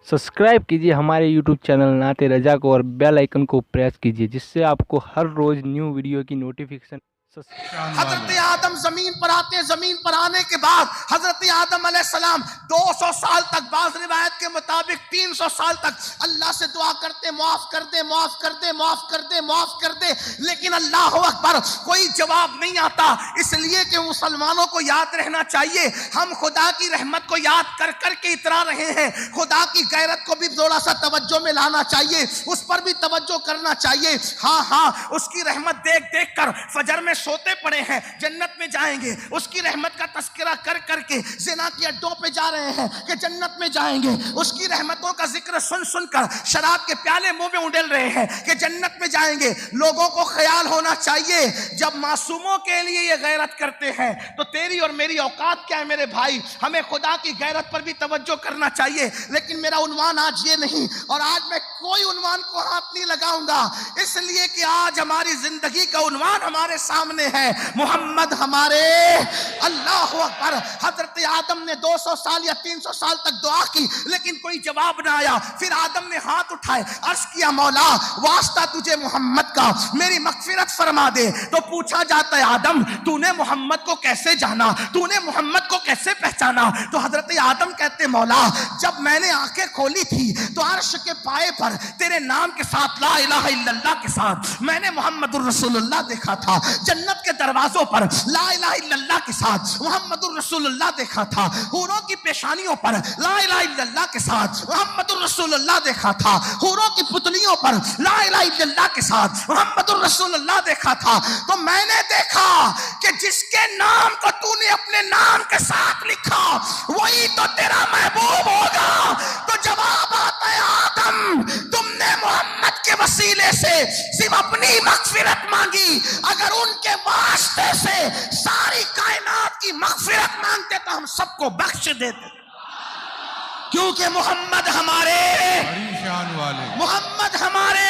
Subscribe कीजिए हमारे YouTube channel नाते रजा को और बेल आइकन को प्रेस कीजिए जिससे आपको हर रोज न्यू वीडियो की नोटिफिकेशन। हजरत आदम जमीन पर आते हैं। जमीन पर आने के बाद हजरत आदम अलैहिस्सलाम 200 साल तक, बाज़ रिवायत के मुताबिक 300 साल तक अल्लाह से दुआ करते, माफ कर दे, माफ कर दे, माफ कर दे, माफ कर दे, लेकिन अल्लाह अकबर कोई जवाब नहीं आता। इसलिए कि मुसलमानों को याद रहना चाहिए, हम खुदा की रहमत को याद कर कर के इतरा रहे हैं। खुदा की गैरत को भी थोड़ा सा तवज्जो में लाना चाहिए, उस पर भी तवज्जो करना चाहिए। हाँ हाँ, उसकी रहमत देख देख कर फजर में सोते पड़े हैं, जन्नत में जाएंगे। उसकी रहमत का तस्करा कर करके ज़िना के अड्डों पे जा रहे हैं कि जन्नत में जाएंगे। उसकी रहमतों का जिक्र सुन सुनकर शराब के प्याले मुंह में उंडेल रहे हैं कि जन्नत में जाएंगे। लोगों को ख्याल होना चाहिए, जब मासूमों के लिए ये गैरत करते हैं तो तेरी और मेरी औकात क्या है मेरे भाई। हमें खुदा की गैरत पर भी तवज्जो करना चाहिए। लेकिन मेरा उन्वान आज ये नहीं, और आज मैं कोई उन्वान को हाथ नहीं लगाऊंगा, इसलिए कि आज हमारी जिंदगी का उन्वान हमारे सामने है, मोहम्मद हमारे। अल्लाह अकबर। हजरत आदम ने 200 साल या 300 साल तक दुआ की, लेकिन कोई जवाब ना आया। फिर आदम ने हाथ उठाए, अर्ज किया, मौला वास्ता तुझे मोहम्मद का, मेरी मगफिरत फरमा दे। तो पूछा जाता है, आदम तूने मोहम्मद को कैसे जाना, तूने मोहम्मद को कैसे पहचाना? तो हजरत आदम कहते, मौला जब मैंने आंखें खोली थी तो अर्श के पाए पर तेरे नाम के साथ, ला इलाहा इल्लल्लाह के साथ, मैंने मोहम्मदुर रसूलुल्लाह देखा था। जन्नत के दरवाजों पर ला इलाहा इल्लल्लाह के साथ मोहम्मदुर रसूलुल्लाह देखा था। हूरों की पेशानियों पर ला इलाहा इल्लल्लाह के साथ मोहम्मदुर रसूलुल्लाह देखा था। हूरों की पुतलियों पर ला इलाहा इल्लल्लाह के साथ मोहम्मदुर रसूलुल्लाह देखा था। तो मैंने देखा कि जिसके नाम को तूने अपने नाम के साथ लिखा वही तो तेरा महबूब होगा। तो जवाब आता है, आदम तुमने मोहम्मद के वसीले से सिर्फ अपनी मगफिरत मांगी, अगर उनके वास्ते से सारी कायनात की मगफिरत मांगते तो हम सबको बख्श देते, क्योंकि मोहम्मद हमारे, शान वाले, मोहम्मद हमारे,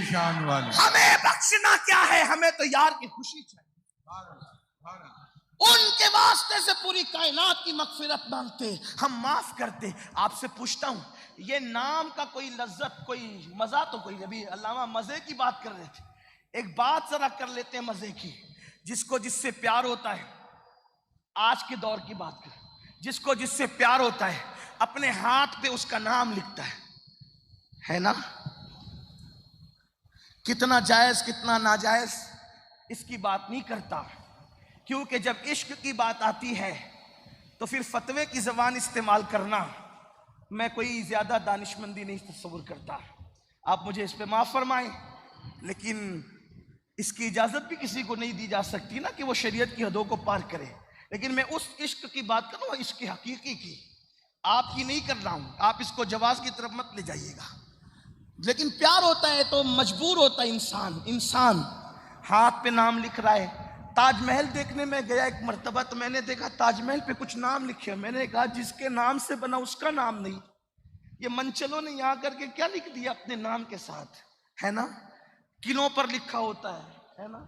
शान वाले। हमें बख्शना क्या है, हमें तो यार की खुशी चाहिए। उनके वास्ते से पूरी कायनात की मगफिरत मांगते, हम माफ करते। आपसे पूछता हूं, ये नाम का कोई लज्जत, कोई मजा, तो कोई, अभी अल्लामा मजे की बात कर रहे थे, एक बात जरा कर लेते हैं मजे की। जिसको जिससे प्यार होता है, आज के दौर की बात करें, जिसको जिससे प्यार होता है अपने हाथ पे उसका नाम लिखता है ना? कितना जायज कितना नाजायज इसकी बात नहीं करता, क्योंकि जब इश्क की बात आती है तो फिर फतवे की ज़बान इस्तेमाल करना मैं कोई ज़्यादा दानिशमंदी नहीं तस्वुर करता। आप मुझे इस पे माफ़ फरमाएं, लेकिन इसकी इजाज़त भी किसी को नहीं दी जा सकती ना कि वो शरीयत की हदों को पार करे। लेकिन मैं उस इश्क की बात कर रहा हूँ, इश्क हकीकी की, आपकी नहीं कर रहा हूँ। आप इसको जवाज़ की तरफ मत ले जाइएगा। लेकिन प्यार होता है तो मजबूर होता है इंसान हाथ पे नाम लिख रहा है। ताजमहल देखने में गया एक मर्तबा, तो मैंने देखा ताजमहल पे कुछ नाम लिखे। मैंने कहा जिसके नाम से बना उसका नाम नहीं, ये मनचलों ने यहाँ करके क्या लिख दिया अपने नाम के साथ, है ना? किलों पर लिखा होता है ना?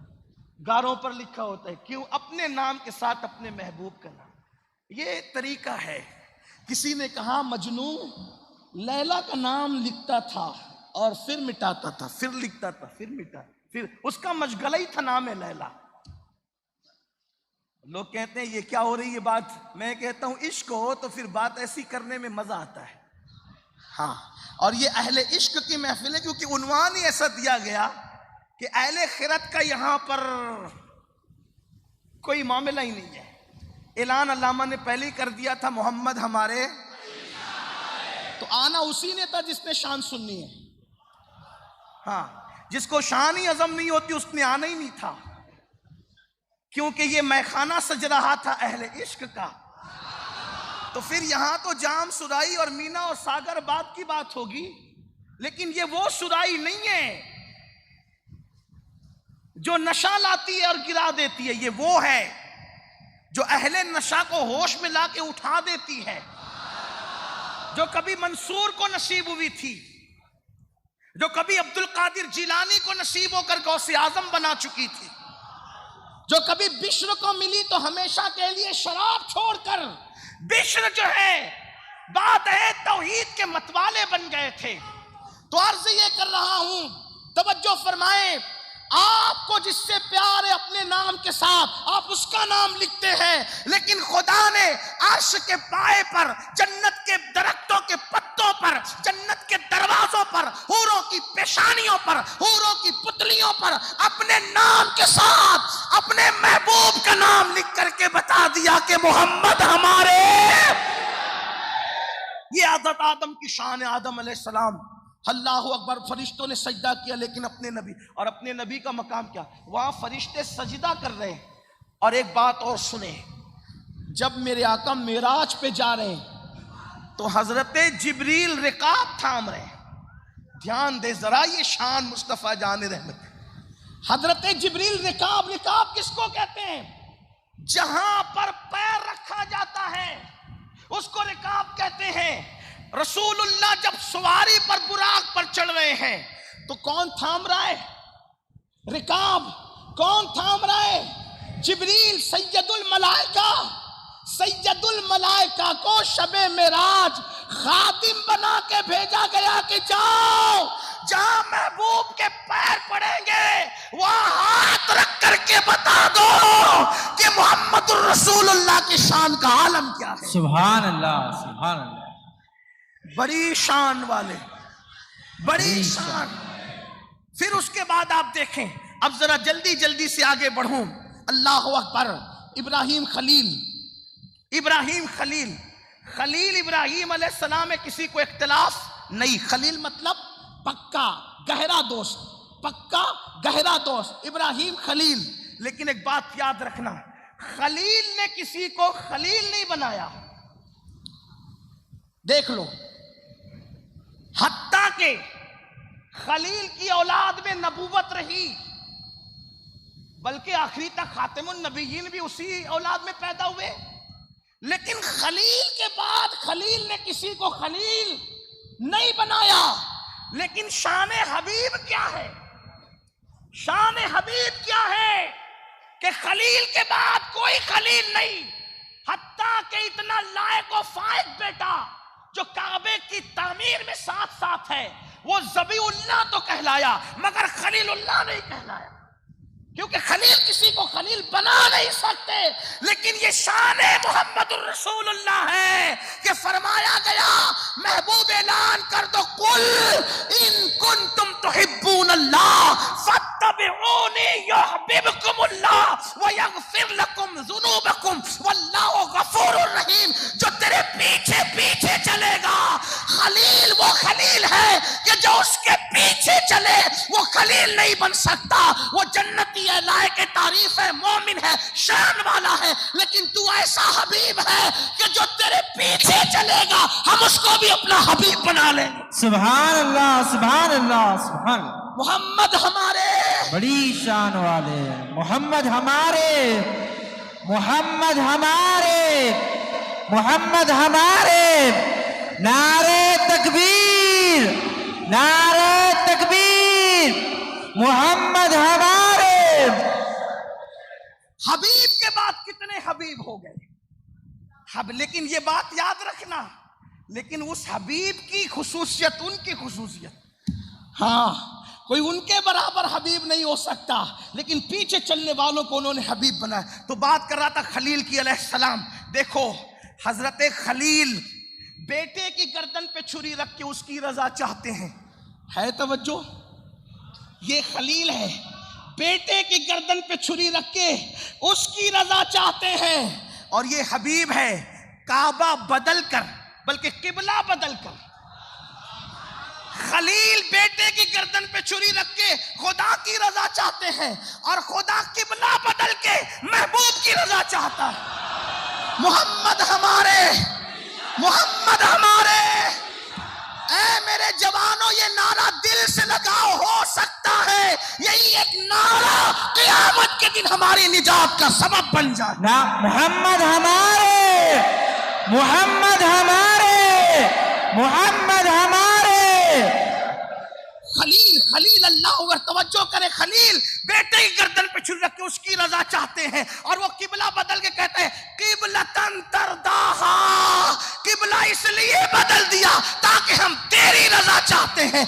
गारों पर लिखा होता है। क्यों? अपने नाम के साथ अपने महबूब का नाम। ये तरीका है। किसी ने कहा मजनू लैला का नाम लिखता था और फिर मिटाता था, फिर लिखता था, फिर मिटा, फिर उसका मशगला ही था नाम है लैला। लोग कहते हैं ये क्या हो रही है बात। मैं कहता हूं इश्क हो तो फिर बात ऐसी करने में मजा आता है। हाँ, और ये अहले इश्क की महफिल है, क्योंकि उन्वान ही ऐसा दिया गया कि अहले खिरत का यहां पर कोई मामला ही नहीं है। ऐलान अल्लामा ने पहले ही कर दिया था, मोहम्मद हमारे। तो आना उसी ने था जिसने शान सुननी है। हाँ, जिसको शान ही अज़म नहीं होती उसने आना ही नहीं था, क्योंकि ये मैखाना सज रहा था अहले इश्क का। तो फिर यहां तो जाम सुराई और मीना और सागर बात की बात होगी, लेकिन ये वो सुराई नहीं है जो नशा लाती है और गिरा देती है। ये वो है जो अहले नशा को होश में लाके उठा देती है, जो कभी मंसूर को नसीब हुई थी, जो कभी अब्दुल कादिर जिलानी को नसीब होकर गौसे आजम बना चुकी थी, जो कभी बिश्र को मिली तो हमेशा के लिए शराब छोड़कर, बिश्र जो है بعد توحید کے متوالے بن گئے تھے. تو عرض یہ کر رہا ہوں، توجہ فرمائیں، آپ کو جس سے پیار ہے اپنے نام کے ساتھ آپ اس کا نام لکھتے ہیں، لیکن خدا نے عرش کے پائے پر، جنت کے درختوں کے پتوں پر، جنت کے دروازوں پر، حوروں کی پیشانیوں پر، حوروں کی پتلیوں پر اپنے نام کے ساتھ اپنے محبوب کا نام لکھ کر کے بتا دیا کہ محمد ہمارے. یہ حضرت آدم کی شان ہے. آدم علیہ السلام، اللہ اکبر، فرشتوں نے سجدہ کیا، لیکن اپنے نبی، اور اپنے نبی کا مقام کیا؟ وہاں فرشتے سجدہ کر رہے ہیں. اور ایک بات اور سنیں، جب میرے آقا معراج پہ جا رہے ہیں تو حضرت جبریل رکاب تھام رہے ہیں. دھیان دے ذرا، یہ شان مصطفیٰ جان رحمت. حضرت جبریل رکاب کس کو کہتے ہیں؟ جہاں پر پیر رکھا جاتا ہے اس کو رکاب کہتے ہیں. رسول اللہ جب سواری پر براق پر چڑھ رہے ہیں تو کون تھام رہا ہے؟ رکاب. کون تھام رہا ہے؟ جبریل. سید الملائکہ کو شب معراج خادم بنا کے بھیجا گیا کہ جاؤ، جہاں محبوب کے پیر پڑیں گے وہاں ہاتھ رکھ کر کے بتا دو کہ محمد الرسول اللہ کی شان کا عالم کیا ہے. سبحان اللہ، سبحان اللہ. بڑی شان والے، بڑی شان. پھر اس کے بعد آپ دیکھیں، اب ذرا جلدی سے آگے بڑھوں. اللہ اکبر. ابراہیم ابراہیم علیہ السلام میں کسی کو اختلاف نہیں. خلیل مطلب پکا گہرا دوست، پکا گہرا دوست، ابراہیم خلیل. لیکن ایک بات یاد رکھنا، خلیل نے کسی کو خلیل نہیں بنایا. دیکھ لو، حتیٰ کہ خلیل کی اولاد میں نبوت رہی، بلکہ آخری تک خاتم النبیین بھی اسی اولاد میں پیدا ہوئے. لیکن خلیل کے بعد خلیل نے کسی کو خلیل نہیں بنایا. لیکن شان حبیب کیا ہے؟ شان حبیب کیا ہے کہ خلیل کے بعد کوئی خلیل نہیں. حتیٰ کہ اتنا لائق و فائق بیٹا جو کعبے کی تعمیر میں ساتھ ہے، وہ ذبی اللہ تو کہلایا مگر خلیل اللہ نہیں کہلایا، کیونکہ خلیل کسی کو خلیل بنا نہیں سکتے. لیکن یہ شان محمد الرسول اللہ ہے کہ فرمایا گیا، محبوب اعلان کر دو، قل ان کنتم تحبون اللہ فاتبعونی یحببکم اللہ ویغفر لکم ذنوبکم واللہ غفور الرحیم. جو تیرے پیچھے پیچھے چلے گا، خلیل وہ خلیل ہے کہ جو اس کے پیچھے چلے وہ خلیل نہیں بن سکتا. وہ جنتی ہے، لائق تعریف ہے، مومن ہے، شان والا ہے. لیکن تو ایسا حبیب ہے کہ جو تیرے پیچھے چلے گا ہم اس کو بھی اپنا حبیب بنا لیں گے. سبحان اللہ، سبحان اللہ، سبحان اللہ. محمد ہمارے، بڑی شان والے. محمد ہمارے، محمد ہمارے، محمد ہمارے. نعرہ تکبیر، نعرہ تکبیر. محمد ہمارے. حبیب کے بعد کتنے حبیب ہو گئے. لیکن یہ بات یاد رکھنا، لیکن اس حبیب کی خصوصیت، ان کی خصوصیت، ہاں کوئی ان کے برابر حبیب نہیں ہو سکتا، لیکن پیچھے چلنے والوں کو انہوں نے حبیب بنایا. تو بات کر رہا تھا خلیل کی علیہ السلام. دیکھو حضرت خلیل بیٹے کی گردن پہ چھری رکھ کے اس کی رضا چاہتے ہیں. ہے توجہ؟ یہ خلیل ہے، بیٹے کی گردن پہ چھری رکھ کے اس کی رضا چاہتے ہیں. اور یہ حبیب ہے، کعبہ بدل کر، بلکہ قبلہ بدل کر. خلیل بیٹے کی گردن پہ چھری رکھ کے خدا کی رضا چاہتے ہیں، اور خدا قبلہ بدل کے محبوب کی رضا چاہتا ہے. محمد ہمارے، محمد ہمارے. اے میرے جوانوں، یہ نعرہ دل سے لگاؤ، ہو سکتا ہے یہی ایک نعرہ قیامت کے دن ہماری نجات کا سبب بن جائے. محمد ہمارے، محمد ہمارے، محمد ہمارے. خلیل خلیل اللہ اگر توجہ کرے خلیل بیٹے کی گردن پہ چھری رکھ کے اس کی رضا چاہتے ہیں اور وہ قبلہ بدل کے کہتے ہیں قبلتن ترداہا، قبلہ اس لیے بدل دیا تاکہ ہم تیری رضا چاہتے ہیں.